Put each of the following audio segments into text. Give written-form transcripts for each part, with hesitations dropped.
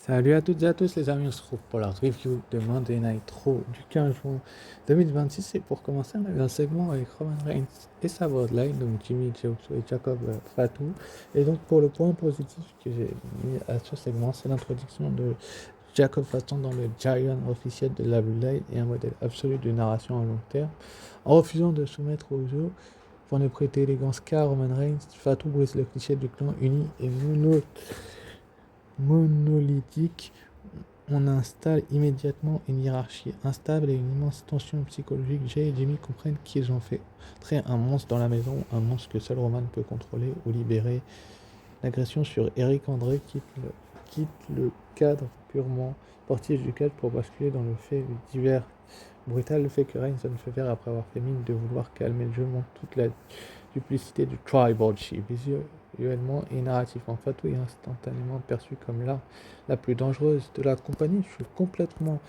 Salut à toutes et à tous les amis, on se retrouve pour la review de Monday Night Raw du 15 juin 2026 et pour commencer on a eu un segment avec Roman Reigns et sa bloodline, donc Jimmy, Jey Uso et Jacob Fatu. Et donc pour le point positif que j'ai mis à ce segment, c'est l'introduction de Jacob Fatu dans le Giant officiel de la bloodline et un modèle absolu de narration à long terme. En refusant de soumettre aux Usos pour ne prêter élégance qu'à Roman Reigns, Fatu brise le cliché du clan uni et monolithique. On installe immédiatement une hiérarchie instable et une immense tension psychologique. Jay et Jimmy comprennent qu'ils ont fait entrer un monstre dans la maison, un monstre que seul Roman peut contrôler ou libérer. L'agression sur Eric André quitte le cadre purement sportif du cadre pour basculer dans le fait divers brutal. Le fait que Reigns donne feu vert après avoir fait mine de vouloir calmer le jeu montre toute la duplicité du tribal chief, visuellement et narrativement. Fatu est instantanément perçu comme l'arme la plus dangereuse de la compagnie. Je suis complètement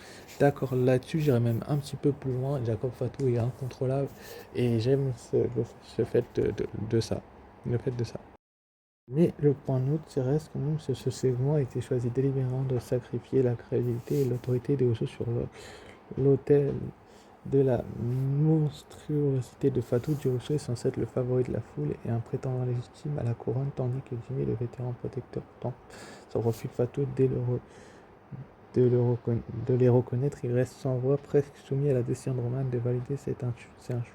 d'accord là-dessus, j'irais même un petit peu plus loin. Jacob Fatu est incontrôlable et j'aime ce fait de ça. Le fait de ça. Mais le point note, c'est reste quand même que ce segment a été choisi délibérément de sacrifier la crédibilité et l'autorité des Usos sur l'autel de la monstruosité de Fatu. Jey Uso est censé être le favori de la foule et un prétendant légitime à la couronne, tandis que Jimmy, le vétéran protecteur, tente son refus de Fatu de les reconnaître. Il reste sans voix, presque soumis à la décision de Roman de valider. C'est un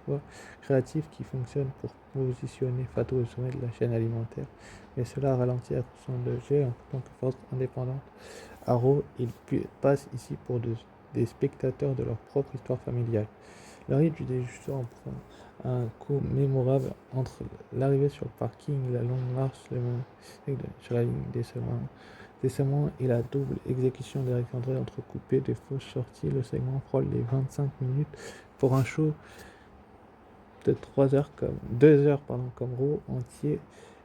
choix créatif qui fonctionne pour positionner Fatu au sommet de la chaîne alimentaire, mais cela ralentit la croissance de Jey en tant que force indépendante. À Raw, ils passent ici pour des spectateurs de leur propre histoire familiale. L'arrivée du déjusteur en prend un coup mémorable entre l'arrivée sur le parking, la longue marche sur la ligne des segments et la double exécution d'Eric André entrecoupée de fausses sorties. Le segment frôle les 25 minutes pour un show de 2 heures comme Raw entier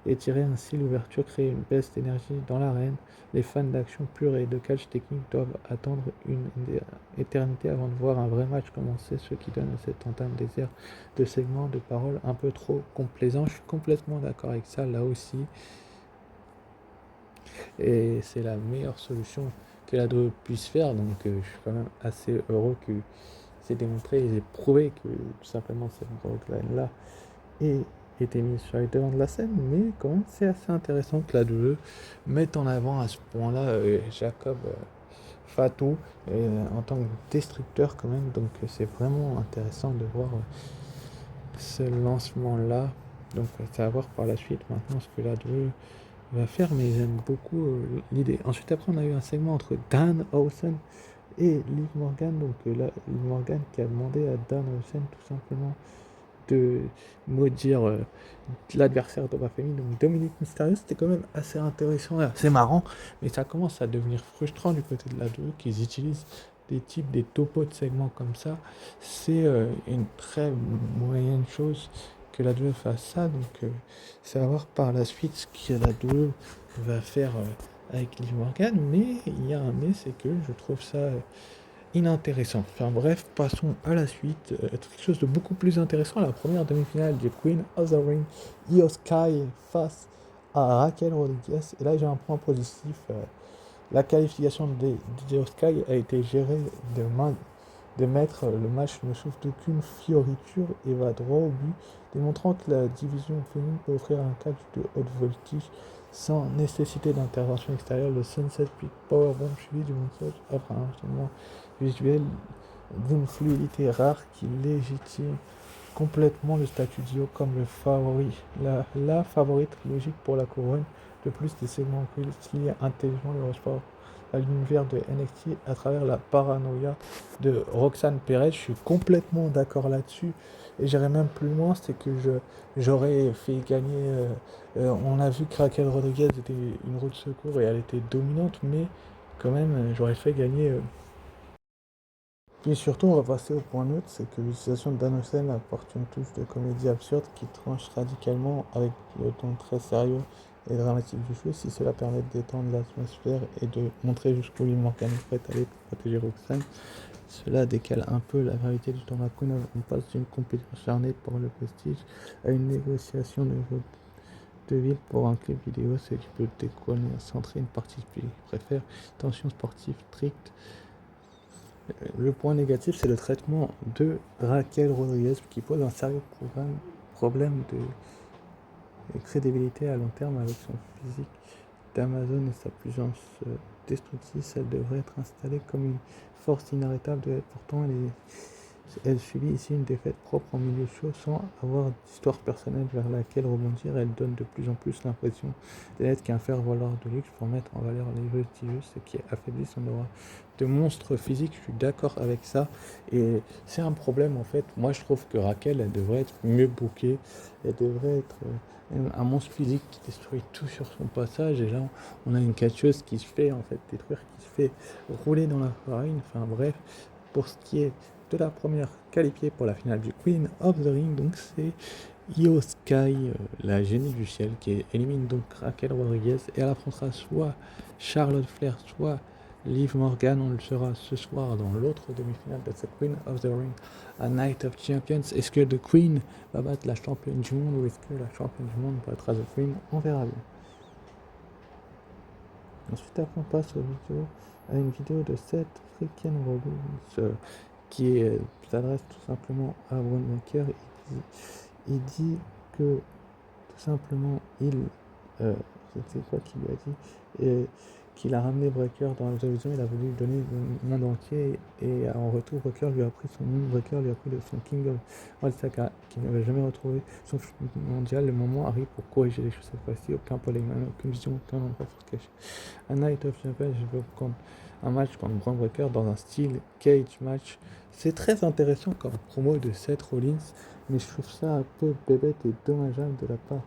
et tirer ainsi l'ouverture, créer une baisse d'énergie dans l'arène. Les fans d'action pure et de catch technique doivent attendre une éternité avant de voir un vrai match commencer, ce qui donne à cette entame désert de segments de paroles un peu trop complaisants. Je suis complètement d'accord avec ça là aussi. Et c'est la meilleure solution que la WWE puisse faire, donc je suis quand même assez heureux que c'est démontré et j'ai prouvé que tout simplement cette roadline là ait été mise sur les devants de la scène, mais quand même c'est assez intéressant que la WWE mette en avant à ce point-là Jacob Fatu en tant que destructeur quand même, donc c'est vraiment intéressant de voir ce lancement-là. Donc c'est à voir par la suite maintenant ce que la WWE va faire, mais j'aime beaucoup l'idée. Ensuite, après, on a eu un segment entre Dan Housen et Liv Morgan. Donc là, Liv Morgan qui a demandé à Dan Housen tout simplement de maudire l'adversaire de Bafemi, donc Dominic Mysterio. C'était quand même assez intéressant et assez marrant, mais ça commence à devenir frustrant du côté de la WWE qu'ils utilisent des topos de segments comme ça. C'est une très moyenne chose que la WWE fasse ça, donc c'est à voir par la suite ce que la WWE va faire avec Liv Morgan, mais il y a un mais, c'est que je trouve ça inintéressant. Enfin bref, passons à la suite. Quelque chose de beaucoup plus intéressant, la première demi-finale du Queen of the Ring, Io Sky face à Raquel Rodriguez. Et là j'ai un point positif. La qualification de Io Sky a été gérée de maître. Le match ne souffre d'aucune fioriture et va droit au but, démontrant que la division féminine peut offrir un catch de haute voltige sans nécessité d'intervention extérieure. Le Sunset Peak Powerbomb suivi du montage offre un enchaînement visuel d'une fluidité rare qui légitime complètement le statut d'Io comme le favori, la favorite logique pour la couronne. De plus, des segments qui lient intelligemment le sport à l'univers de NXT à travers la paranoïa de Roxanne Perez. Je suis complètement d'accord là-dessus et j'irai même plus loin, c'est que j'aurais fait gagner on a vu que Raquel Rodriguez était une roue de secours et elle était dominante, mais quand même j'aurais fait gagner puis surtout, on va passer au point neutre, c'est que l'utilisation de Dan Housen apporte une touche de comédie absurde qui tranche radicalement avec le ton très sérieux et dramatique du jeu, si cela permet de détendre l'atmosphère et de montrer jusqu'où Liv Morgan est prête à aller pour protéger Roxanne. Cela décale un peu la gravité du tournoi. On passe d'une compétition acharnée pour le prestige à une négociation de ville pour un clip vidéo, c'est que tu peux déconcentrer une partie qui préfère tension sportive stricte. Le point négatif, c'est le traitement de Raquel Rodriguez qui pose un sérieux problème de crédibilité à long terme avec son physique d'Amazon et sa puissance destructrice. Elle devrait être installée comme une force inarrêtable de pourtant elle subit ici une défaite propre en milieu chaud sans avoir d'histoire personnelle vers laquelle rebondir. Elle donne de plus en plus l'impression d'être qu'un faire-valoir de luxe pour mettre en valeur les vestigieux, ce qui affaiblit son aura de monstre physique. Je suis d'accord avec ça et c'est un problème en fait. Moi je trouve que Raquel, elle devrait être mieux bookée, elle devrait être un monstre physique qui détruit tout sur son passage et là on a une catcheuse qui se fait en fait détruire, qui se fait rouler dans la farine. Enfin bref, pour ce qui est de la première qualifiée pour la finale du Queen of the Ring, donc c'est Io Sky, la génie du ciel, qui élimine donc Raquel Rodriguez et elle affrontera soit Charlotte Flair, soit Liv Morgan. On le sera ce soir dans l'autre demi-finale de cette Queen of the Ring, à Night of Champions. Est-ce que The Queen va battre la championne du monde ou est-ce que la championne du monde battra The Queen? On verra bien. Ensuite, après, on passe à une vidéo de Seth freaking Rollins qui s'adresse tout simplement à Braun Breaker. Il dit que tout simplement c'était quoi qu'il lui a dit, et qu'il a ramené Breaker dans la télévision. Il a voulu lui donner le monde entier et en retour Breaker lui a pris son King of All Saga qu'il n'avait jamais retrouvé, son mondial. Le moment arrive pour corriger les choses cette fois-ci. Aucun polygone, aucune vision, aucun endroit pour se cacher. Un Night of Champions, je veux prendre un match contre Braun Breaker dans un style cage match. C'est très intéressant comme promo de Seth Rollins, mais je trouve ça un peu bébête et dommageable de la part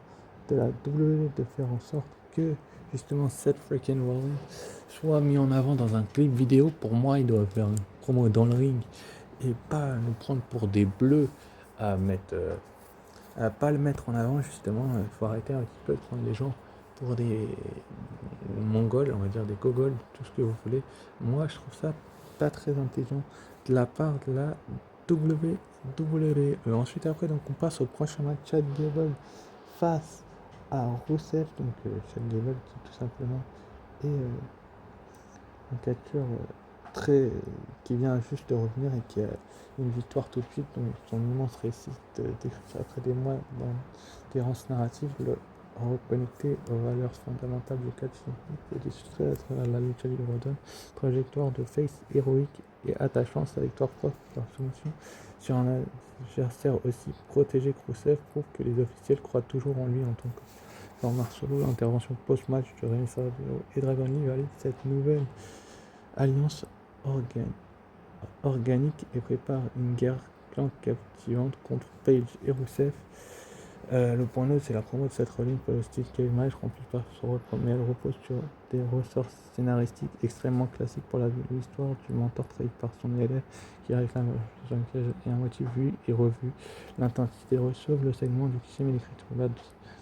de la WWE de faire en sorte que justement Seth freaking Rollins soit mis en avant dans un clip vidéo. Pour moi, il doit faire une promo dans le ring et pas nous prendre pour des bleus à pas le mettre en avant. Justement, il faut arrêter un petit peu de prendre les gens pour des mongols, on va dire des gogols, tout ce que vous voulez. Moi, je trouve ça pas très intelligent de la part de la WWE. Ensuite, après, donc on passe au prochain match. Chad Gable face à Rusev. Donc, Chad Gable qui tout simplement est un catcheur qui vient juste de revenir et qui a une victoire tout de suite. Donc, son immense réussite après des mois d'errance narrative, le reconnecter aux valeurs fondamentales du catch et de soustraire à travers la lucha libre redonne trajectoire de face héroïque et attachant. Sa victoire propre leur soumission sur un adversaire aussi protégé que Rusev prouve que les officiels croient toujours en lui en tant que format solo. L'intervention post-match de Rey Mysterio et Dragon Lee valide cette nouvelle alliance organique et prépare une guerre captivante contre Page et Rusev. Le point neutre, c'est la promo de cette religne pour le style cage match rempli par son rôle, mais elle repose sur des ressorts scénaristiques extrêmement classiques pour l'histoire du mentor trahi par son élève qui réclame et un motif vu et revu. L'intensité reçoit le segment du cliché, mais l'écriture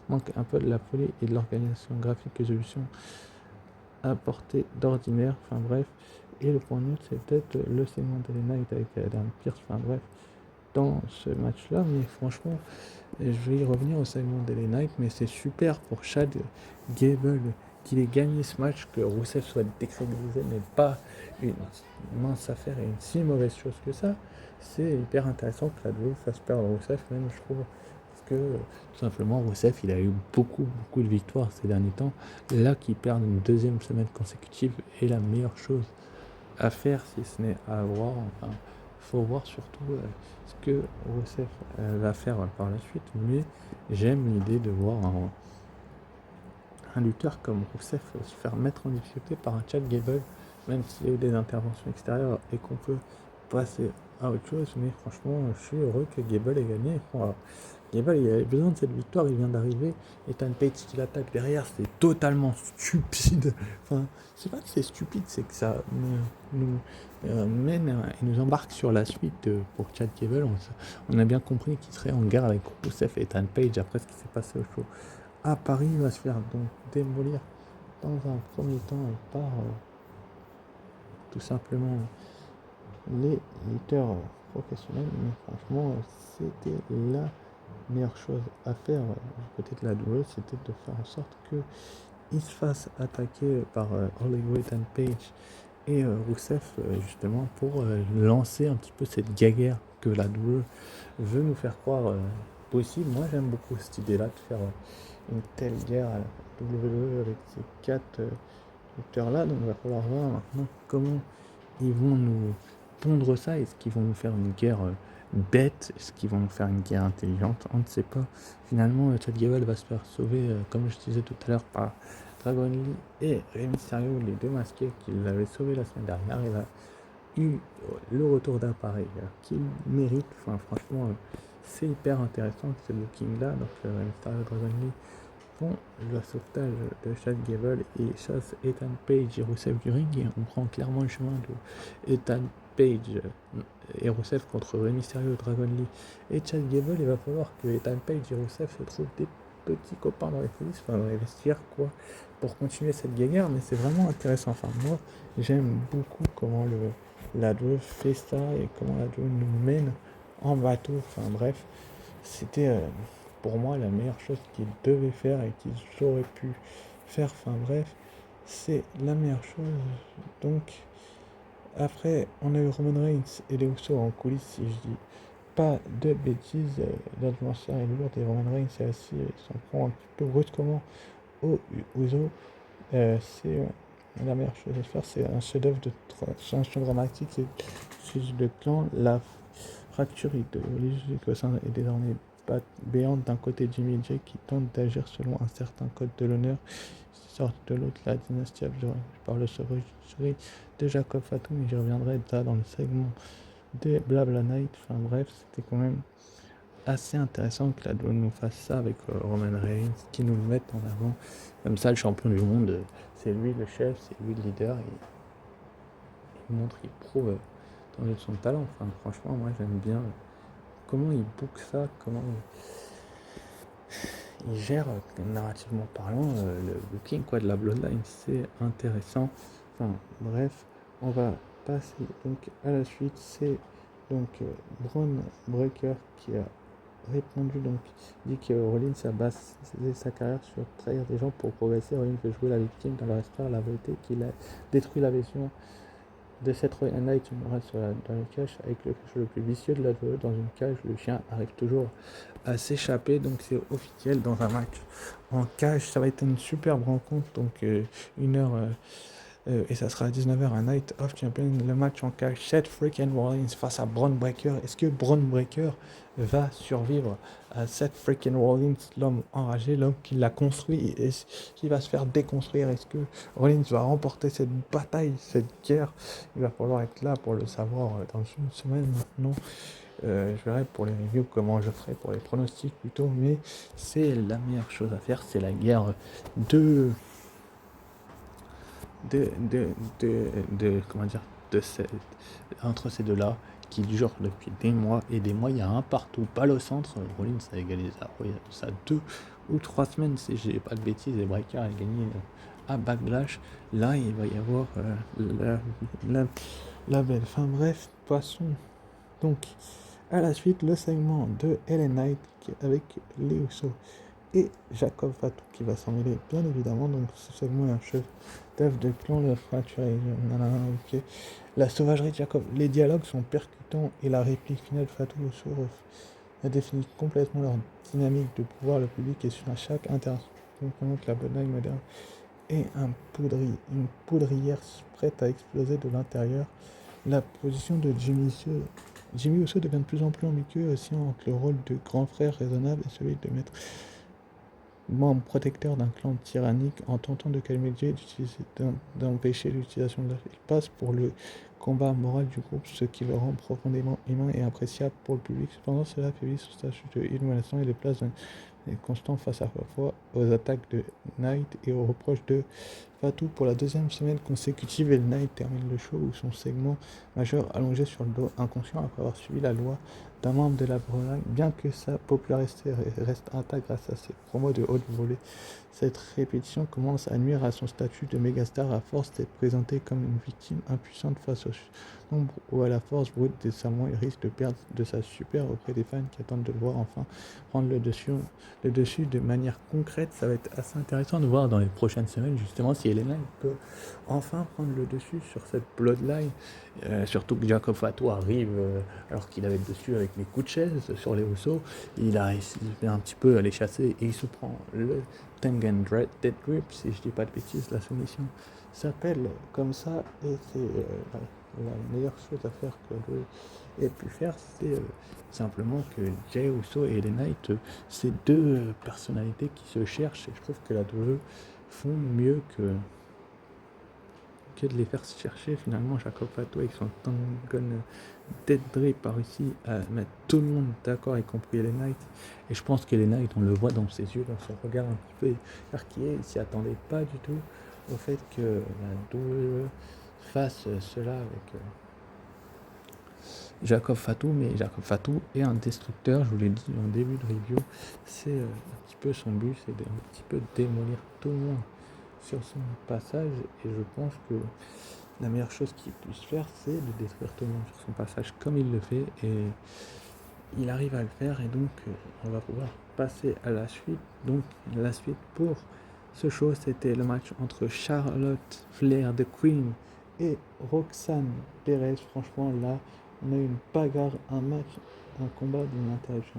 manque un peu de la folie et de l'organisation graphique que solution à portée d'ordinaire. Enfin bref, et le point neutre, c'est peut-être le segment de Night avec Adam Pearce. Enfin bref, dans ce match-là, mais franchement, je vais y revenir au segment de Night, mais c'est super pour Chad Gable qu'il ait gagné ce match, que Rusev soit décrédibilisé, mais pas une mince affaire et une si mauvaise chose que ça. C'est hyper intéressant que la WWE fasse perdre Rusev, même je trouve, parce que tout simplement Rusev il a eu beaucoup de victoires ces derniers temps. Là qu'il perd une deuxième semaine consécutive est la meilleure chose à faire, si ce n'est à avoir. Enfin, faut voir surtout ce que Rusev va faire par la suite, mais j'aime l'idée de voir un lutteur comme Rusev se faire mettre en difficulté par un Chad Gable, même s'il y a eu des interventions extérieures et qu'on peut passer à autre chose. Mais franchement, je suis heureux que Gable ait gagné. Voilà. Gable, il avait besoin de cette victoire, il vient d'arriver. Ethan Page qui l'attaque derrière, c'est totalement stupide. Enfin, c'est pas que c'est stupide, c'est que ça nous mène et nous embarque sur la suite pour Chad Gable. On a bien compris qu'il serait en guerre avec Rusev et Ethan Page après ce qui s'est passé au show à Paris. Il va se faire donc démolir dans un premier temps par tout simplement les lutteurs professionnels. Mais franchement, c'était la meilleure chose à faire du côté de la WWE, c'était de faire en sorte qu'il se fasse attaquer par Hollywood and Page et Rousseff justement pour lancer un petit peu cette guerre que la WWE veut nous faire croire possible. Moi j'aime beaucoup cette idée-là de faire une telle guerre à la WWE avec ces 4 lutteurs-là, donc il va falloir voir maintenant comment ils vont nous pondre ça. Est-ce qu'ils vont nous faire une guerre bête? Est-ce qu'ils vont nous faire une guerre intelligente? On ne sait pas. Finalement, Chad Gable va se faire sauver, comme je disais tout à l'heure, par Dragon Lee et Rey Mysterio, les deux masqués qui l'avaient sauvé la semaine dernière. Il a eu le retour d'appareil qu'il mérite. Enfin, franchement, c'est hyper intéressant ce booking-là. Donc, Rey Mysterio, Dragon Lee font le sauvetage de Chad Gable et chasse Ethan Page et Rusev du ring, et on prend clairement le chemin de Ethan Page et Rusev contre Rey Mysterio, Dragon Lee et Chad Gable. Il va falloir que Ethan Page et Rusev se trouvent des petits copains dans les coulisses, enfin dans les vestiaires quoi, pour continuer cette guerre. Mais c'est vraiment intéressant. Enfin, moi j'aime beaucoup comment la WWE fait ça et comment la WWE nous mène en bateau. Enfin bref, c'était pour moi la meilleure chose qu'ils devaient faire et qu'ils auraient pu faire. Enfin bref, c'est la meilleure chose. Donc après, on a eu Roman Reigns et les Usos en coulisses, si je dis pas de bêtises. L'adversaire est lourd et Roman Reigns est assis, s'en prend un petit peu brusquement aux Usos. C'est la meilleure chose à faire. C'est un chef-d'œuvre de transformation dramatique. C'est le clan, la fracture idéologique au sein est désormais béante. D'un côté, Jimmy J qui tente d'agir selon un certain code de l'honneur, sorte de l'autre la dynastie Abdurrahman. Je parle de sauvagerie de Jacob Fatou, mais j'y reviendrai dans le segment de Blabla Night. Enfin bref, c'était quand même assez intéressant que la WWE nous fasse ça avec Roman Reigns, qui nous le mette en avant comme ça. Le champion du monde, c'est lui le chef, c'est lui le leader, et il montre, il prouve dans son talent. Enfin franchement, moi j'aime bien comment il book ça, comment il gère narrativement parlant le booking quoi de la Bloodline. C'est intéressant. Enfin bref, on va passer donc à la suite. C'est donc Braun Breaker qui a répondu, donc dit que Rollins a basé sa carrière sur trahir des gens pour progresser. Rollins veut jouer la victime dans leur histoire, la vérité qu'il a détruit la vision de cette Royal Knight dans le cache avec le le plus vicieux de la WWE. Dans une cage, le chien arrive toujours à s'échapper, donc c'est officiel dans un match en cage. Ça va être une superbe rencontre, donc 1 heure et ça sera à 19h un Night of Champions. Le match en cage, Seth freaking Rollins face à Braun Breaker. Est-ce que Braun Breaker va survivre à Seth freaking Rollins, l'homme enragé, l'homme qui l'a construit? Est-ce qu'il va se faire déconstruire? Est-ce que Rollins va remporter cette bataille, cette guerre? Il va falloir être là pour le savoir dans une semaine maintenant. Je verrai pour les reviews comment je ferai pour les pronostics plutôt, mais c'est la meilleure chose à faire. C'est la guerre de comment dire, entre ces deux-là qui dure depuis des mois et des mois. Il y a un partout, balle au centre. Rollins a égalisé ça 2 ou 3 semaines, si j'ai pas de bêtises, et Breaker a gagné à Backlash. Là, il va y avoir la belle. Enfin bref, passons donc à la suite, le segment de Ellen Knight avec les Usos et Jacob Fatou qui va s'en mêler, bien évidemment. Donc ce segment est un chef d'œuvre de clan, le fracture et okay. La sauvagerie de Jacob. Les dialogues sont percutants et la réplique finale de Fatou Usos a défini complètement leur dynamique de pouvoir. Le public est sur à chaque interaction que la Bloodline moderne est une poudrière prête à exploser de l'intérieur. La position de Jimmy Uso devient de plus en plus ambigu aussi entre le rôle de grand frère raisonnable et celui de maître membre protecteur d'un clan tyrannique, en tentant de calmer Jay, d'empêcher l'utilisation de la. Il passe pour le combat moral du groupe, ce qui le rend profondément humain et appréciable pour le public. Cependant, cela affaiblit son statut de heel menaçant et les place constant face à fois aux attaques de Knight et aux reproches de Fatu pour la deuxième semaine consécutive. LA Knight termine le show où son segment majeur allongé sur le dos, inconscient après avoir suivi la loi d'un membre de la Bloodline, bien que sa popularité reste intacte grâce à ses promos de haute volée. Cette répétition commence à nuire à son statut de mégastar à force d'être présenté comme une victime impuissante face au nombre ou à la force brute des Samoans. Il risque de perdre de sa super auprès des fans qui attendent de le voir enfin prendre le dessus de manière concrète. Ça va être assez intéressant de voir dans les prochaines semaines justement si Elena peut enfin prendre le dessus sur cette bloodline. Surtout que Jacob Fatu arrive alors qu'il avait le dessus avec les coups de chaise sur les Usos. Il a réussi un petit peu à les chasser et il se prend le Tengen Dead Grip, si je dis pas de bêtises. La soumission s'appelle comme ça et c'est la meilleure chose à faire que lui ait pu faire, c'est simplement que Jey Uso et LA Knight, c'est deux personnalités qui se cherchent et je trouve que la WWE font mieux que de les faire chercher. Finalement, Jacob Fatu avec son Tengen Dead Drip a réussi à mettre tout le monde d'accord, y compris LA Knight. Et je pense que LA Knight, on le voit dans ses yeux, dans son regard un petit peu écarquillé, il s'y attendait pas du tout au fait que la WWE fasse cela avec Jacob Fatu, mais Jacob Fatu est un destructeur, je vous l'ai dit en début de review, c'est un petit peu son but, c'est un petit peu démolir tout le monde sur son passage, et je pense que la meilleure chose qu'il puisse faire, c'est de détruire tout le monde sur son passage comme il le fait, et il arrive à le faire, et donc on va pouvoir passer à la suite. Donc la suite pour ce show, c'était le match entre Charlotte Flair, The Queen, et Roxanne Perez. Franchement, là, on a eu une bagarre, un match, un combat d'une intelligence.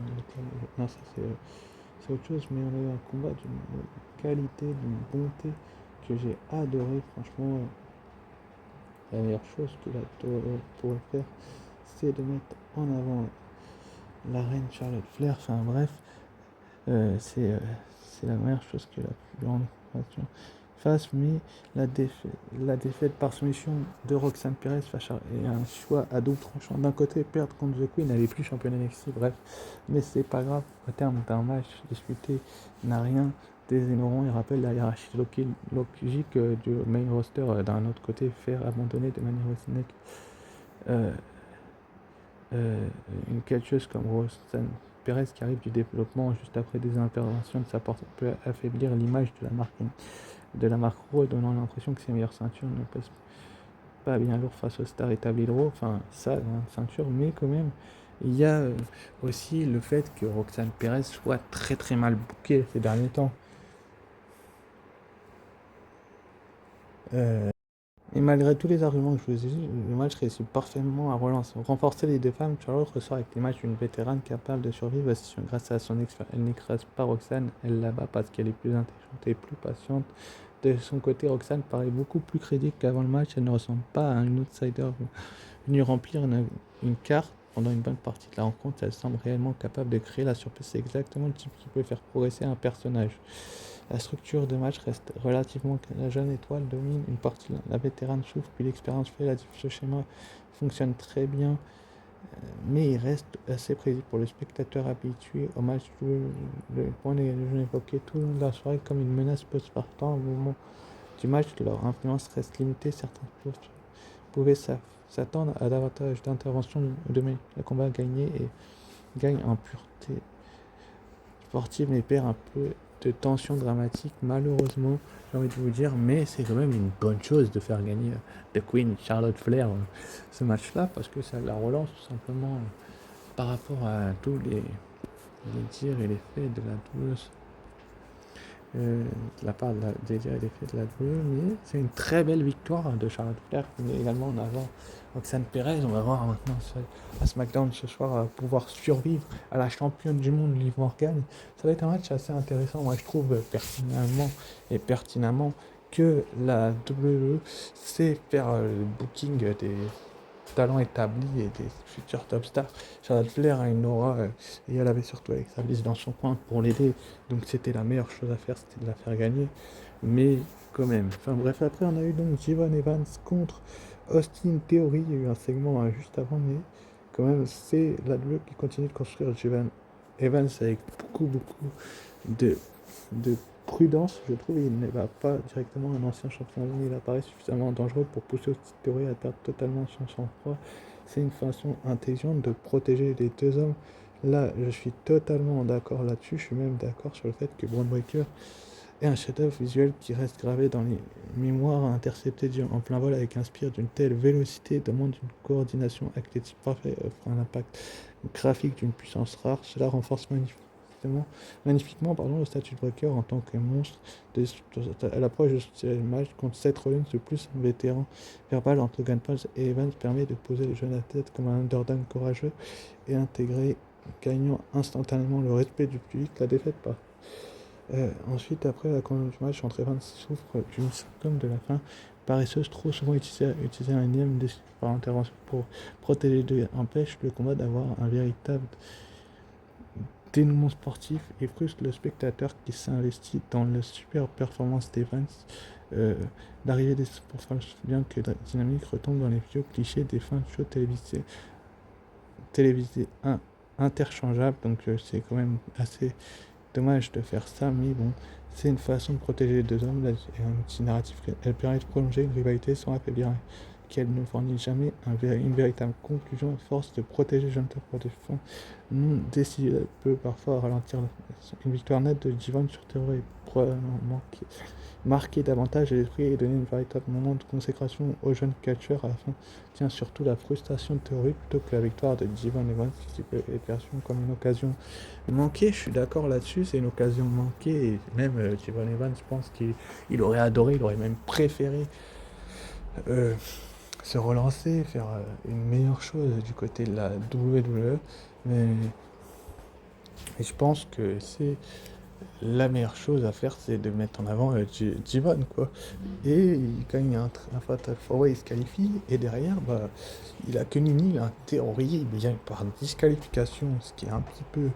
Non, ça c'est autre chose, mais on a eu un combat d'une qualité, d'une bonté que j'ai adoré. Franchement, la meilleure chose que la WWE pourrait faire, c'est de mettre en avant la reine Charlotte Flair. Enfin bref, c'est la meilleure chose que la plus grande nation fasse, mais la défaite par soumission de Roxanne Perez est un choix à double tranchant. D'un côté, perdre contre The Queen, elle n'est plus championne NXT, bref, mais c'est pas grave. Au terme d'un match disputé, n'a rien déshonorant. Il rappelle la hiérarchie logique du main roster. D'un autre côté, faire abandonner de manière aussi nette une catcheuse comme Roxanne Perez qui arrive du développement juste après des interventions de sa part peut affaiblir l'image de la marque Raw, donnant l'impression que ses meilleures ceintures ne pèsent pas bien lourd face aux stars établies de Raw. Enfin, ça, une ceinture, mais quand même, il y a aussi le fait que Roxanne Perez soit très très mal bookée ces derniers temps. Et malgré tous les arguments que je vous ai dit, le match réussit parfaitement à relancer. Renforcer les deux femmes, Charlotte ressort avec l'image d'une vétérane capable de survivre à la situation grâce à son expérience. Elle n'écrase pas Roxanne, elle la bat parce qu'elle est plus intelligente et plus patiente. De son côté, Roxanne paraît beaucoup plus crédible qu'avant le match. Elle ne ressemble pas à une outsider venue remplir une carte. Pendant une bonne partie de la rencontre, elle semble réellement capable de créer la surprise. C'est exactement le type qui peut faire progresser un personnage. La structure de match reste relativement calme. La jeune étoile domine une partie, la vétérane souffre, puis l'expérience fait. Ce schéma fonctionne très bien, mais il reste assez prévisible pour le spectateur habitué au match. Le point négatif évoqué tout le long de la soirée comme une menace post-partant. Au moment du match, leur influence reste limitée. Certains pouvaient s'attendre à davantage d'interventions de le combat gagné et gagne en pureté sportive, mais perd un peu de tension dramatique, malheureusement, j'ai envie de vous dire, mais c'est quand même une bonne chose de faire gagner The Queen, Charlotte Flair, ce match-là, parce que ça la relance tout simplement par rapport à tous les dires et les faits de la douce. De la part des dires et des faits de la WWE, mais c'est une très belle victoire de Charlotte Flair qui met également en avant Roxanne Perez. On va voir maintenant à SmackDown ce soir pouvoir survivre à la championne du monde Liv Morgan. Ça va être un match assez intéressant. Moi je trouve pertinemment que la WWE sait faire le booking des talents établis et des futurs top stars. Charlotte Flair a une aura et elle avait surtout avec sa liste dans son coin pour l'aider, donc c'était la meilleure chose à faire, c'était de la faire gagner, mais quand même. Enfin bref, après on a eu donc Javon Evans contre Austin Theory. Il y a eu un segment juste avant, mais quand même c'est la WWE qui continue de construire Javon Evans avec beaucoup de prudence, je trouve, il ne va pas directement un ancien champion du monde, il apparaît suffisamment dangereux pour pousser Theory à perdre totalement son sang-froid. C'est une façon intelligente de protéger les deux hommes. Là, je suis totalement d'accord là-dessus, je suis même d'accord sur le fait que Braun Breaker est un chef-d'œuvre visuel qui reste gravé dans les mémoires. Intercepter en plein vol avec un spear d'une telle vélocité demande une coordination athlétique parfaite, offre un impact graphique d'une puissance rare. Cela renforce magnifiquement le statut de Breaker en tant que monstre. À l'approche de ce match contre Seth Rollins, de plus un vétéran verbal entre Logan Paul et Evans permet de poser le jeune athlète comme un underdog courageux et intégré, gagnant instantanément le respect du public. La défaite par ensuite, après la conclusion du match entre Evans souffre d'une symptôme de la fin paresseuse, trop souvent utiliser un énième par intervention pour protéger les deux, empêche le combat d'avoir un véritable dénouement sportif et frustre le spectateur qui s'investit dans la super performance d'Evans. L'arrivée des sportifs bien que Dynamique retombe dans les vieux clichés des fins de show télévisés interchangeables, donc c'est quand même assez dommage de faire ça, mais bon, c'est une façon de protéger les deux hommes, et un petit narratif. Elle permet de prolonger une rivalité sans affaiblir, qu'elle ne fournit jamais une véritable conclusion, à force de protéger le jeune top de fond. Non décidé peut parfois ralentir une victoire nette de Divine sur Theory est probablement marquer davantage l'esprit et donner un véritable moment de consécration aux jeunes catcheurs. À la fin tient surtout la frustration de Theory plutôt que la victoire de Devon Evans, qui peut être perçue comme une occasion manquée. Je suis d'accord là-dessus, c'est une occasion manquée, et même Devon Evans, je pense qu'il aurait adoré, il aurait même préféré se relancer, faire une meilleure chose du côté de la WWE, mais je pense que c'est la meilleure chose à faire, c'est de mettre en avant Devon, quoi. Et il gagne un Fatal 4-Way, il se qualifie, et derrière, il a que Nini, en théorie, il vient par disqualification, ce qui est un petit peu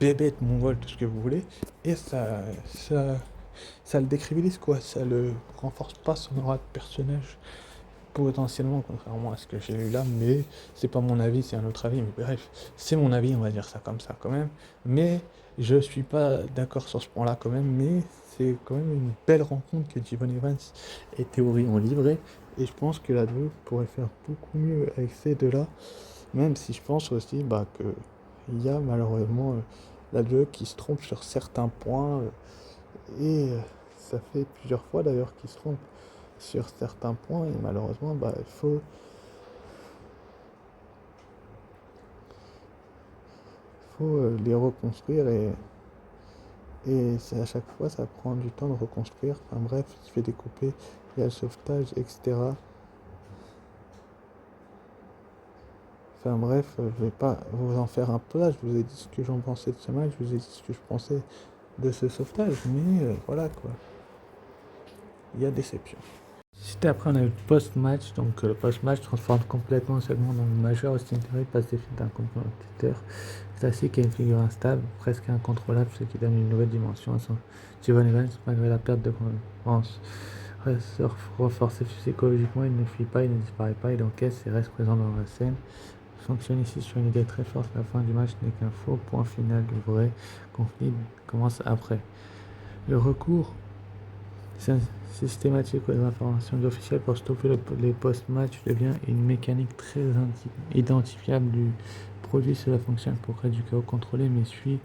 bébête, mongol, tout ce que vous voulez, et ça le décrédibilise, quoi, ça le renforce pas son aura de personnage, potentiellement, contrairement à ce que j'ai eu là, mais c'est pas mon avis, c'est un autre avis, mais bref, c'est mon avis, on va dire ça comme ça quand même, mais je suis pas d'accord sur ce point-là quand même, mais c'est quand même une belle rencontre que Devon Evans et Theory ont livré, et je pense que la WWE pourrait faire beaucoup mieux avec ces deux-là, même si je pense aussi que il y a malheureusement la WWE qui se trompe sur certains points, et ça fait plusieurs fois d'ailleurs qu'ils se trompent sur certains points, et malheureusement il faut les reconstruire, et c'est à chaque fois ça prend du temps de reconstruire. Enfin bref, il se fait découper, il y a le sauvetage, etc. Enfin bref, je vais pas vous en faire un peu là, je vous ai dit ce que j'en pensais de ce match, je vous ai dit ce que je pensais de ce sauvetage, mais voilà quoi, il y a déception. C'était après, on a eu le post-match, donc le post-match transforme complètement seulement dans le majeur. Austin Theory passe des films d'un compétiteur classique et une figure instable, presque incontrôlable, ce qui donne une nouvelle dimension à son Devon Evans. Malgré la perte de concurrence renforcé psychologiquement, il ne fuit pas, il ne disparaît pas, il encaisse et reste présent dans la scène. Fonctionne ici sur une idée très forte, la fin du match n'est qu'un faux point final, le vrai conflit commence après. Le recours systématique aux informations officielles pour stopper les post-match devient une mécanique très identifiable du produit. Cela fonctionne pour créer du chaos contrôlé, mais suit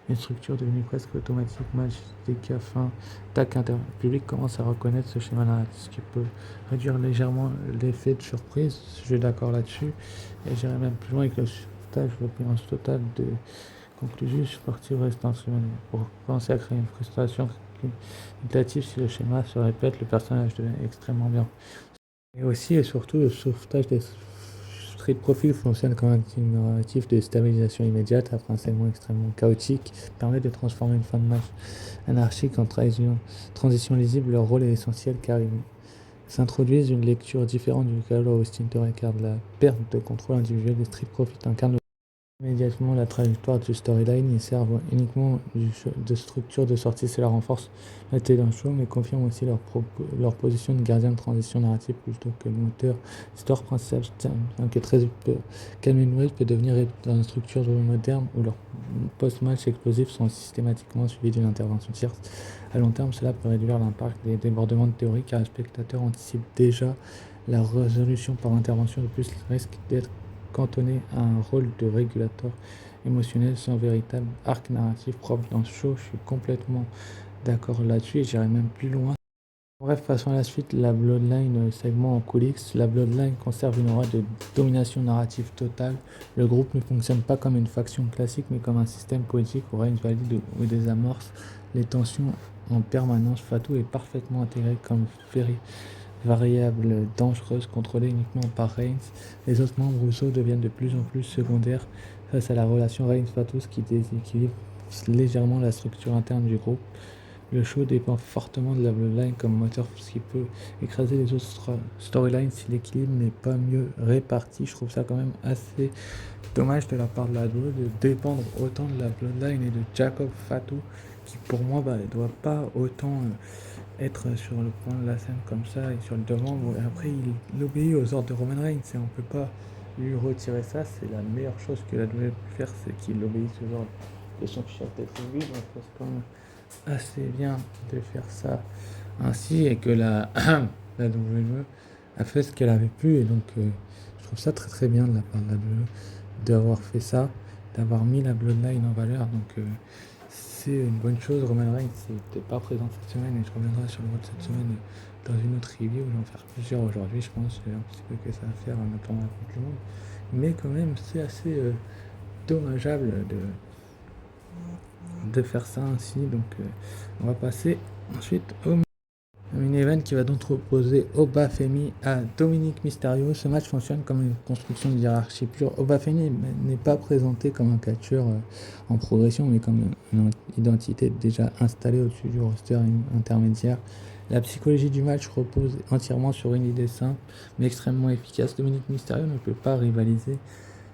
une structure devenue presque automatique. Match dès qu'à fin tac le public commence à reconnaître ce schéma narratif, ce qui peut réduire légèrement l'effet de surprise. Je suis d'accord là-dessus, et j'irai même plus loin avec le sauvetage, l'opulence totale de conclusion sportive reste instrumentale pour penser à créer une frustration négatif. Si le schéma se répète, le personnage devient extrêmement bien. Et aussi et surtout, le sauvetage des street profils fonctionne comme un narratif de stabilisation immédiate après un segment extrêmement chaotique, permet de transformer une fin de match anarchique en transition lisible. Leur rôle est essentiel car ils s'introduisent une lecture différente du chaos. Austin Theory incarne la perte de contrôle individuel des street profits, incarne immédiatement la trajectoire du storyline. Ils servent uniquement de structure de sortie, cela renforce la tête d'un show, mais confirme aussi leur position de gardien de transition narrative plutôt que le moteur histoire principal. Que très Calvin Wade peut devenir dans une structure moderne où leurs post-match explosifs sont systématiquement suivis d'une intervention tierce. À long terme, cela peut réduire l'impact des débordements de théorie car les spectateurs anticipent déjà la résolution par intervention. De plus, le risque d'être cantonné à un rôle de régulateur émotionnel sans véritable arc narratif propre dans ce show. Je suis complètement d'accord là-dessus et j'irai même plus loin. Bref, passons à la suite, la Bloodline segment en coulisses. La Bloodline conserve une aura de domination narrative totale. Le groupe ne fonctionne pas comme une faction classique, mais comme un système poétique où règne valide ou désamorce les tensions en permanence. Fatou est parfaitement intégré comme variable dangereuse contrôlée uniquement par Reigns. Les autres membres Rousseau deviennent de plus en plus secondaires face à la relation Reigns-Fatou, ce qui déséquilibre légèrement la structure interne du groupe. Le show dépend fortement de la Bloodline comme moteur, ce qui peut écraser les autres storylines si l'équilibre n'est pas mieux réparti. Je trouve ça quand même assez dommage de la part de la WWE de dépendre autant de la Bloodline et de Jacob Fatou, qui pour moi ne doit pas autant être sur le point de la scène comme ça et sur le devant. Bon, après, il obéit aux ordres de Roman Reigns et on peut pas lui retirer ça. C'est la meilleure chose que la WWE peut faire, c'est qu'il obéisse aux ordres de son chef d'être lui. Donc c'est quand même assez bien de faire ça ainsi et que la WWE a fait ce qu'elle avait pu et donc je trouve ça très très bien de la part de la WWE d'avoir fait ça, d'avoir mis la Bloodline en valeur. Donc c'est une bonne chose. Roman Reigns n'était pas présent cette semaine et je reviendrai sur le vote cette semaine dans une autre review. Je vais en faire plusieurs aujourd'hui, je pense. J'ai un petit peu que ça à faire en attendant la Coupe du Monde. Mais quand même, c'est assez dommageable de faire ça ainsi. Donc on va passer ensuite au main event qui va donc opposer Obafemi à Dominic Mysterio. Ce match fonctionne comme une construction de hiérarchie pure. Obafemi n'est pas présenté comme un catcheur en progression, mais comme une identité déjà installée au-dessus du roster intermédiaire. La psychologie du match repose entièrement sur une idée simple, mais extrêmement efficace. Dominic Mysterio ne peut pas rivaliser,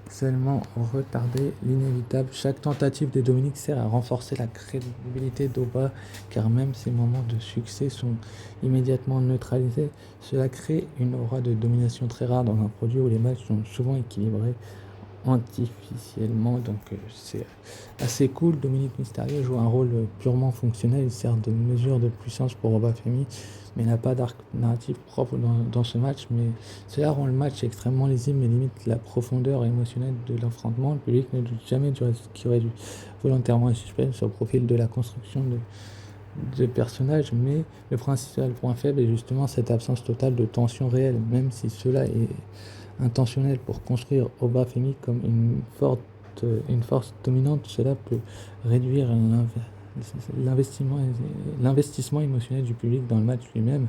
seulement retarder l'inévitable. Chaque tentative de Dominique sert à renforcer la crédibilité d'Oba, car même ses moments de succès sont immédiatement neutralisés. Cela crée une aura de domination très rare dans un produit où les matchs sont souvent équilibrés artificiellement, donc c'est assez cool. Dominic Mysterio joue un rôle purement fonctionnel, il sert de mesure de puissance pour Obafemi, mais n'a pas d'arc narratif propre dans ce match, mais cela rend le match extrêmement lisible et limite la profondeur émotionnelle de l'affrontement. Le public ne doute jamais du reste qui aurait dû volontairement un suspense au profil de la construction de personnages, mais le principal point faible est justement cette absence totale de tension réelle, même si cela est intentionnel pour construire Obafemi comme une force dominante. Cela peut réduire l'investissement émotionnel du public dans le match lui-même.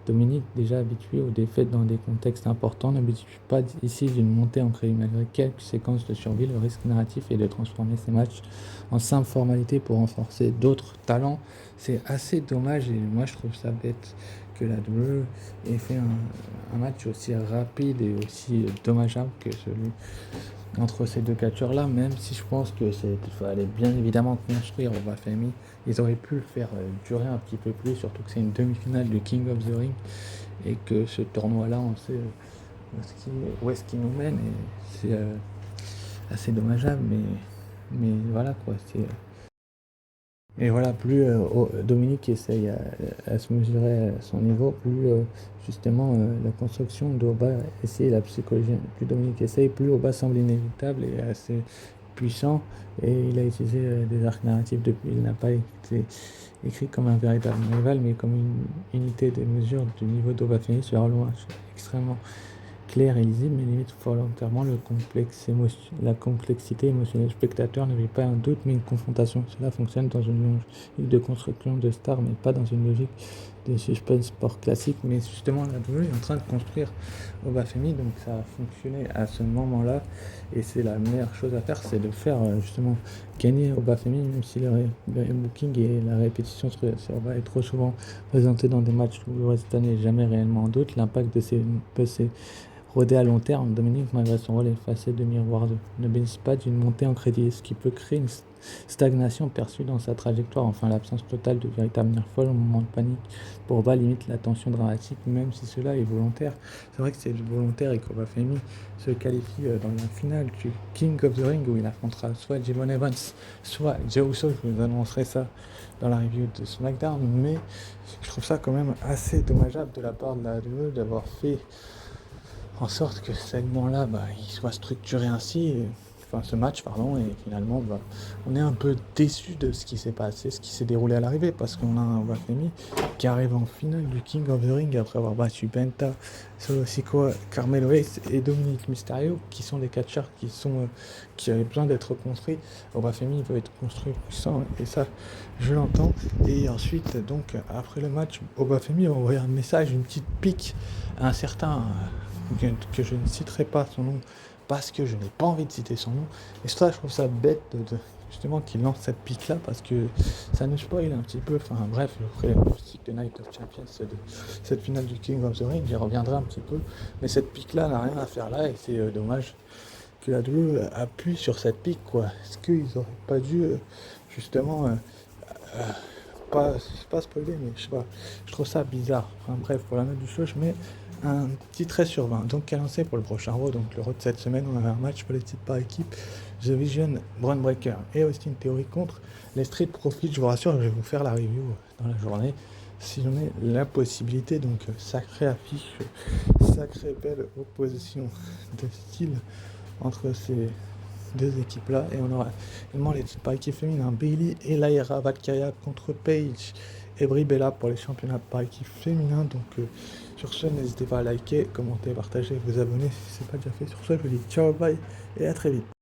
Dominique, déjà habitué aux défaites dans des contextes importants, n'habitue pas ici d'une montée en crédit. Malgré quelques séquences de survie, le risque narratif est de transformer ces matchs en simple formalité pour renforcer d'autres talents. C'est assez dommage et moi je trouve ça bête que la WWE ait fait un match aussi rapide et aussi dommageable que celui entre ces deux catcheurs-là, même si je pense que fallait bien évidemment construire Obafemi. Ils auraient pu le faire durer un petit peu plus, surtout que c'est une demi-finale du King of the Ring et que ce tournoi-là, on sait où est-ce qu'il nous mène et c'est assez dommageable, mais voilà quoi. Et voilà, plus Dominique essaye à se mesurer à son niveau, plus justement la construction d'Oba essaye la psychologie, plus Dominique essaye, plus Oba semble inévitable et assez puissant. Et il a utilisé des arcs narratifs depuis, il n'a pas été écrit comme un véritable rival, mais comme une unité de mesure du niveau d'Obafemi. Cela rend extrêmement clair et lisible, mais limite volontairement la complexité émotionnelle du spectateur ne vit pas un doute, mais une confrontation. Cela fonctionne dans une logique de construction de stars, mais pas dans une logique de suspense sport classique. Mais justement, la WWE est en train de construire Obafemi, donc ça a fonctionné à ce moment-là, et c'est la meilleure chose à faire, c'est de faire justement gagner Obafemi, même si le booking et la répétition sur Oba est trop souvent présenté dans des matchs où le reste n'est jamais réellement en doute. L'impact de ces rodé à long terme, Dominique, malgré son rôle effacé de miroir 2, ne bénéficie pas d'une montée en crédit, ce qui peut créer une stagnation perçue dans sa trajectoire. Enfin, l'absence totale de véritable nerf folle au moment de panique Pogba limite la tension dramatique, même si cela est volontaire. C'est vrai que c'est volontaire et qu'Obafemi se qualifie dans la finale du King of the Ring où il affrontera soit Javon Evans, soit Jey Uso. Je vous annoncerai ça dans la review de SmackDown, mais je trouve ça quand même assez dommageable de la part de la WWE d'avoir fait en sorte que ce segment-là, il soit structuré ainsi, enfin ce match, pardon, et finalement, on est un peu déçu de ce qui s'est passé, ce qui s'est déroulé à l'arrivée, parce qu'on a un Obafemi qui arrive en finale du King of the Ring après avoir battu Penta, Solo Sikoa, Carmelo Hayes et Dominic Mysterio, qui sont des catcheurs qui avaient besoin d'être construits. Obafemi veut être construit puissant, et ça, je l'entends. Et ensuite, donc, après le match, Obafemi a envoyé un message, une petite pique à un certain que je ne citerai pas son nom parce que je n'ai pas envie de citer son nom. Et ça, je trouve ça bête justement qu'il lance cette pique là parce que ça nous spoil un petit peu. Enfin bref, je ferai le pronostic de Night of Champions de cette finale du King of the Ring, j'y reviendrai un petit peu. Mais cette pique là n'a rien à faire là et c'est dommage que la WWE appuie sur cette pique quoi. Est-ce qu'ils n'auraient pas dû justement pas spoiler, mais je sais pas, je trouve ça bizarre. Enfin bref, pour la note du show, je mets un petit 13 sur 20. Donc quel lancé pour le prochain Raw. Donc le Raw de cette semaine, on avait un match pour les titres par équipe. The Vision, Braun Breaker et Austin Theory contre les Street Profits. Je vous rassure, je vais vous faire la review dans la journée si j'en ai la possibilité. Donc sacrée affiche, sacrée belle opposition de style entre ces deux équipes-là. Et on aura également les titres par équipe féminin, Bayley et Lyra Valkyria contre Paige et Brie Bella pour les championnats par équipe féminin. Donc sur ce, n'hésitez pas à liker, commenter, partager, vous abonner si ce n'est pas déjà fait. Sur ce, je vous dis ciao, bye et à très vite.